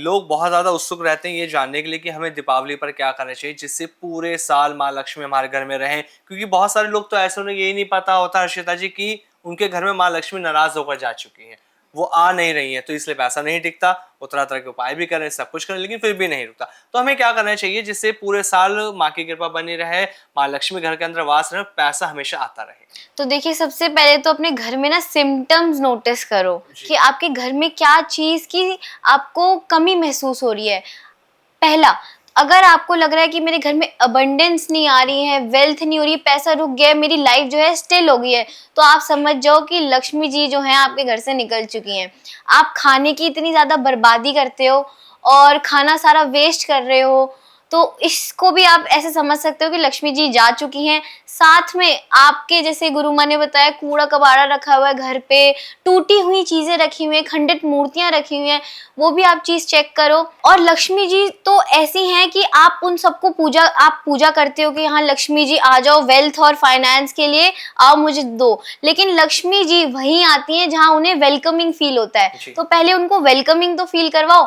लोग बहुत ज़्यादा उत्सुक रहते हैं ये जानने के लिए कि हमें दीपावली पर क्या करना चाहिए जिससे पूरे साल माँ लक्ष्मी हमारे घर में रहें। क्योंकि बहुत सारे लोग तो ऐसे, उन्हें यही नहीं पता होता हर्षिता जी कि उनके घर में माँ लक्ष्मी नाराज़ होकर जा चुकी हैं। वो आ नहीं रही हैं, तो इसलिए पैसा नहीं टिकता। वो तरह-तरह के उपाय भी करें, सब कुछ करें, लेकिन फिर भी नहीं रुकता। तो हमें क्या करना चाहिए जिससे पूरे साल माँ की कृपा बनी रहे, माँ लक्ष्मी घर के अंदर वास रहे, पैसा हमेशा आता रहे? तो देखिए, सबसे पहले तो अपने घर में ना सिम्पटम्स नोटिस करो कि आपके घर में क्या चीज़ की आपको कमी महसूस हो रही है। पहला, अगर आपको लग रहा है कि मेरे घर में अबंडेंस नहीं आ रही है, वेल्थ नहीं हो रही, पैसा रुक गया है, मेरी लाइफ जो है स्टिल हो गई है, तो आप समझ जाओ कि लक्ष्मी जी जो हैं आपके घर से निकल चुकी हैं। आप खाने की इतनी ज़्यादा बर्बादी करते हो और खाना सारा वेस्ट कर रहे हो, तो इसको भी आप ऐसे समझ सकते हो कि लक्ष्मी जी जा चुकी हैं। साथ में आपके, जैसे गुरु माँ ने बताया, कूड़ा कबाड़ा रखा हुआ है घर पे, टूटी हुई चीज़ें रखी हुई हैं, खंडित मूर्तियाँ रखी हुई हैं, वो भी आप चीज़ चेक करो। और लक्ष्मी जी तो ऐसी हैं कि आप उन सबको आप पूजा करते हो कि हाँ लक्ष्मी जी आ जाओ, वेल्थ और फाइनेंस के लिए आओ, मुझे दो। लेकिन लक्ष्मी जी वहीं आती हैं जहाँ उन्हें वेलकमिंग फील होता है। तो पहले उनको वेलकमिंग तो फील करवाओ,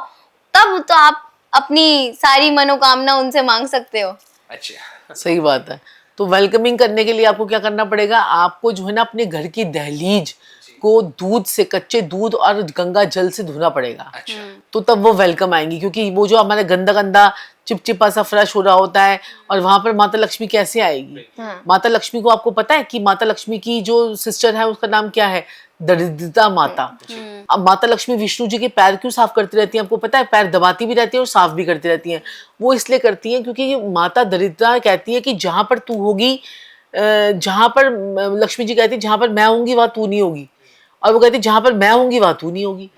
तब तो आप अपनी सारी मनोकामना उनसे मांग सकते हो। अच्छा, सही बात है। तो वेलकमिंग करने के लिए आपको क्या करना पड़ेगा, आपको जो है ना अपने घर की दहलीज को दूध से, कच्चे दूध और गंगा जल से धोना पड़ेगा। अच्छा। तो तब वो वेलकम आएंगी, क्योंकि वो जो हमारे गंदा गंदा चिपचिपा सा फ्रेश हो रहा होता है, और वहां पर माता लक्ष्मी कैसे आएगी? माता लक्ष्मी को आपको पता है कि माता लक्ष्मी की जो सिस्टर है उसका नाम क्या है? दरिद्रता माता। अब माता लक्ष्मी विष्णु जी के पैर क्यों साफ करती रहती हैं? आपको पता है, पैर दबाती भी रहती है और साफ भी करती रहती हैं। वो इसलिए करती हैं क्योंकि माता दरिद्रता कहती है कि जहां पर तू होगी, जहां पर लक्ष्मी जी कहती है जहां पर मैं होंगी वहां तू नहीं होगी, और वो कहती है जहां पर मैं होंगी वहां तू नहीं होगी।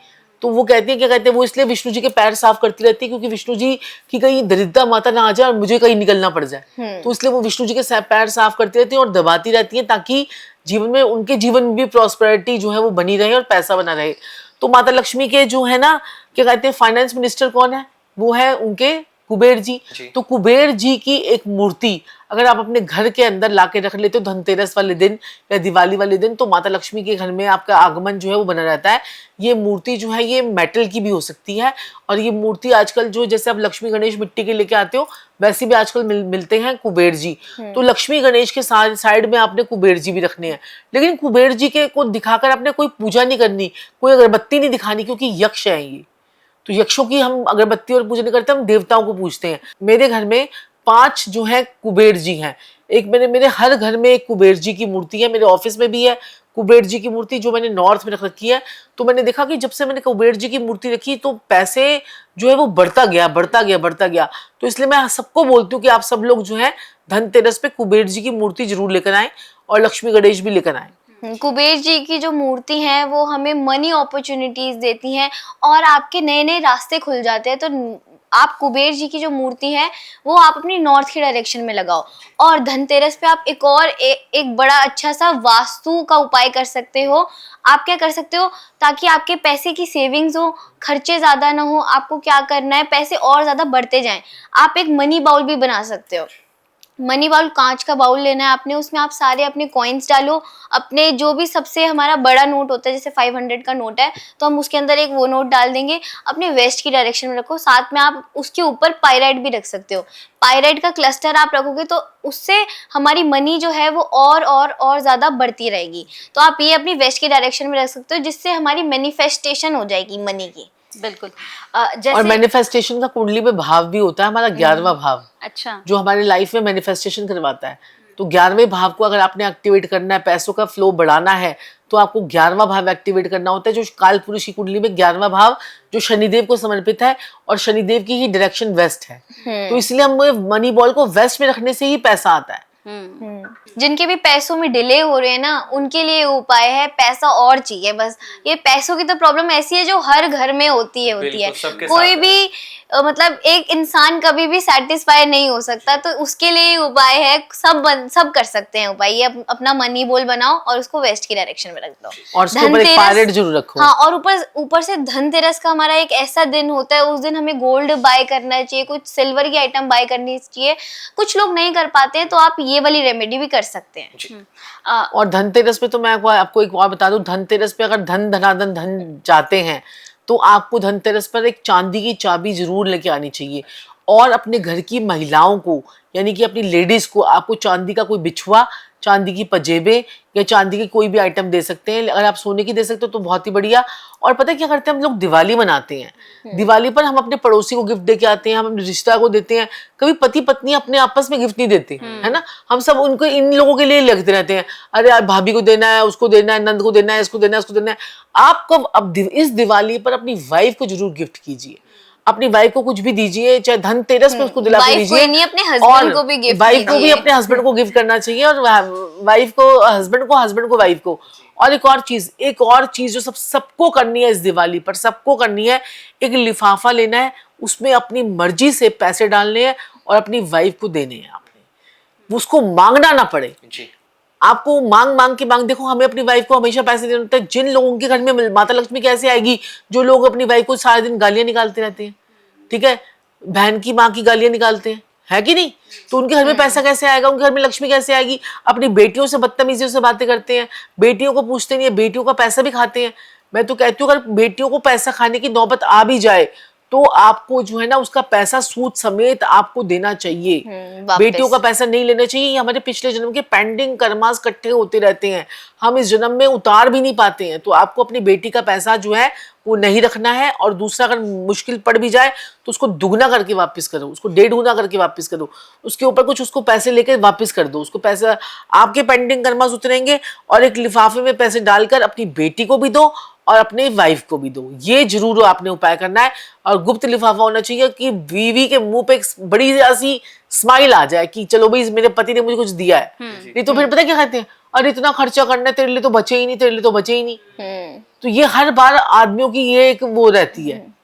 तो वो कहती है, क्या कहते हैं, वो इसलिए विष्णु जी के पैर साफ करती रहती है क्योंकि विष्णु जी की कहीं दरिद्रता माता ना आ जाए और मुझे कहीं निकलना पड़ जाए। तो इसलिए वो विष्णु जी के पैर साफ करती रहती है और दबाती रहती है, ताकि जीवन में, उनके जीवन में भी प्रॉस्पेरिटी जो है वो बनी रहे और पैसा बना रहे। तो माता लक्ष्मी के जो है ना, क्या कहते हैं, फाइनेंस मिनिस्टर कौन है? वो है उनके कुबेर जी। तो कुबेर जी की एक मूर्ति अगर आप अपने घर के अंदर लाके रख लेते हो धनतेरस वाले दिन या दिवाली वाले दिन, तो माता लक्ष्मी के घर में आपका आगमन जो है वो बना रहता है। ये मूर्ति जो है ये मेटल की भी हो सकती है, और ये मूर्ति आजकल जो, जैसे आप लक्ष्मी गणेश मिट्टी के लेके आते हो, वैसे भी आजकल मिलते हैं कुबेर जी। तो लक्ष्मी गणेश के साइड में आपने कुबेर जी भी रखने हैं। लेकिन कुबेर जी के को दिखाकर आपने कोई पूजा नहीं करनी, कोई अगरबत्ती नहीं दिखानी, क्योंकि यक्ष है ये। तो यक्षों की हम अगरबत्ती और पूजा नहीं करते, हम देवताओं को पूजते हैं। मेरे घर में 5 जो है कुबेर जी हैं। एक मेरे हर घर में एक कुबेर जी की मूर्ति है, मेरे ऑफिस में भी है कुबेर जी की मूर्ति, जो मैंने नॉर्थ में रख रखी है। तो मैंने देखा कि जब से मैंने कुबेर जी की मूर्ति रखी, तो पैसे जो है वो बढ़ता गया, बढ़ता गया, बढ़ता गया। तो इसलिए मैं सबको बोलती हूँ कि आप सब लोग जो है धनतेरस पे कुबेर जी की मूर्ति जरूर लेकर आए, और लक्ष्मी गणेश भी लेकर आए। कुबेर जी की जो मूर्ति है वो हमें मनी अपॉर्चुनिटीज देती हैं और आपके नए नए रास्ते खुल जाते हैं। तो आप कुबेर जी की जो मूर्ति है वो आप अपनी नॉर्थ की डायरेक्शन में लगाओ। और धनतेरस पे आप एक और एक बड़ा अच्छा सा वास्तु का उपाय कर सकते हो। आप क्या कर सकते हो, ताकि आपके पैसे की सेविंग्स हो, खर्चे ज़्यादा ना हो, आपको क्या करना है, पैसे और ज़्यादा बढ़ते जाएं, आप एक मनी बाउल भी बना सकते हो। मनी बाउल, कांच का बाउल लेना है आपने, उसमें आप सारे अपने कॉइन्स डालो, अपने जो भी सबसे हमारा बड़ा नोट होता है, जैसे 500 का नोट है तो हम उसके अंदर एक वो नोट डाल देंगे, अपने वेस्ट की डायरेक्शन में रखो। साथ में आप उसके ऊपर पायराइट भी रख सकते हो। पायराइट का क्लस्टर आप रखोगे तो उससे हमारी मनी जो है वो और ज़्यादा बढ़ती रहेगी। तो आप ये अपनी वेस्ट की डायरेक्शन में रख सकते हो, जिससे हमारी मैनिफेस्टेशन हो जाएगी मनी की। बिल्कुल। और मैनिफेस्टेशन का कुंडली में भाव भी होता है हमारा 11वां भाव। अच्छा। जो हमारी लाइफ में मैनिफेस्टेशन करवाता है। तो 11वें भाव को अगर आपने एक्टिवेट करना है, पैसों का फ्लो बढ़ाना है, तो आपको 11वां भाव एक्टिवेट करना होता है, जो काल पुरुष की कुंडली में 11वां भाव जो शनिदेव को समर्पित है, और शनिदेव की ही डायरेक्शन वेस्ट है। तो इसलिए हम मनी बॉल को वेस्ट में रखने से ही पैसा आता है। जिनके भी पैसों में डिले हो रहे हैं ना, उनके लिए उपाय है, पैसा और चाहिए बस। ये पैसों की तो प्रॉब्लम ऐसी है जो हर घर में होती है। कोई भी मतलब एक इंसान कभी भी सेटिस्फाई नहीं हो सकता, तो उसके लिए उपाय है, सब कर सकते हैं उपाय। ये अपना मनी बॉल बनाओ और उसको वेस्ट की डायरेक्शन में रख दो, और उसके ऊपर एक पायरेट जरूर रखो। हाँ, और ऊपर से धनतेरस का हमारा एक ऐसा दिन होता है, उस दिन हमें गोल्ड बाय करना चाहिए, कुछ सिल्वर की आइटम बाय करनी चाहिए। कुछ लोग नहीं कर पाते हैं, तो आप ये वाली रेमेडी भी कर सकते हैं। और धनतेरस पे तो मैं आपको एक और बता दूं, धनतेरस पे अगर धन धनाधन धन चाहते हैं, तो आपको धनतेरस पर एक चांदी की चाबी जरूर लेके आनी चाहिए। और अपने घर की महिलाओं को, यानी कि अपनी लेडीज को, आपको चांदी का कोई बिछुआ, चांदी की पजेबे या चांदी की कोई भी आइटम दे सकते हैं। अगर आप सोने की दे सकते हो तो बहुत ही बढ़िया। और पता है क्या करते हैं हम लोग, दिवाली मनाते हैं। दिवाली पर हम अपने पड़ोसी को गिफ्ट दे के आते हैं, हम अपने रिश्तेदार को देते हैं। कभी पति पत्नी अपने आपस में गिफ्ट नहीं देते, है ना। हम सब उनको, इन लोगों के लिए लगते रहते हैं, अरे यार भाभी को देना है, उसको देना है, नंद को देना है, इसको देना है, उसको देना है। आपको अब इस दिवाली पर अपनी वाइफ को जरूर गिफ्ट कीजिए, अपनी वाइफ को कुछ भी दीजिए, चाहे धनतेरस पे उसको दिला के वाइफ को दीजिए। नहीं, अपने हस्बैंड को भी गिफ्ट वाइफ को भी अपने हस्बैंड को गिफ्ट करना चाहिए, और वाइफ को हस्बैंड को, हस्बैंड को वाइफ को। और एक और चीज जो सबको करनी है इस दिवाली पर, सबको करनी है, एक लिफाफा लेना है, उसमें अपनी मर्जी से पैसे डालने हैं और अपनी वाइफ को देने हैं। आपने उसको मांगना ना पड़े जी। आपको, मांग के देखो, हमें अपनी वाइफ को हमेशा पैसे देने होते हैं। जिन लोगों के घर में माता लक्ष्मी कैसे आएगी, जो लोग अपनी वाइफ को सारा दिन गालियां निकालते रहते हैं, ठीक है, बहन की माँ की गालियां निकालते हैं, है कि नहीं, तो उनके घर में पैसा कैसे आएगा, उनके घर में लक्ष्मी कैसे आएगी। अपनी बेटियों से बदतमीजियों से बातें करते हैं, बेटियों को पूछते नहीं है, बेटियों का पैसा भी खाते हैं। मैं तो कहती हूँ अगर बेटियों को पैसा खाने की नौबत आ भी जाए तो आपको जो है ना उसका पैसा सूद समेत आपको देना चाहिए। बेटियों का पैसा नहीं लेना चाहिए। ये हमारे पिछले जन्म के पेंडिंग कर्मास इकट्ठे होते रहते हैं, हम इस जन्म में उतार भी नहीं पाते हैं। तो आपको अपनी बेटी का पैसा जो है वो नहीं रखना है, और दूसरा अगर मुश्किल पड़ भी जाए तो उसको दुगना करके वापस करो, उसको 1.5 गुना करके वापस करो, उसके ऊपर कुछ उसको पैसे लेके वापस कर दो, उसको पैसा, आपके पेंडिंग कर्मास उतरेंगे। और एक लिफाफे में पैसे डालकर अपनी बेटी को भी दो और अपने वाइफ को भी दो, ये जरूर आपने उपाय करना है। और गुप्त लिफाफा होना चाहिए कि बीवी के मुंह पे एक बड़ी सी स्माइल आ जाए कि चलो भाई मेरे पति ने मुझे कुछ दिया है। नहीं तो फिर पता क्या कहते हैं, अरे इतना खर्चा करना है, तेरे लिए तो बचे ही नहीं, तेरे लिए तो बचे ही नहीं। तो ये हर बार आदमियों की ये एक वो रहती है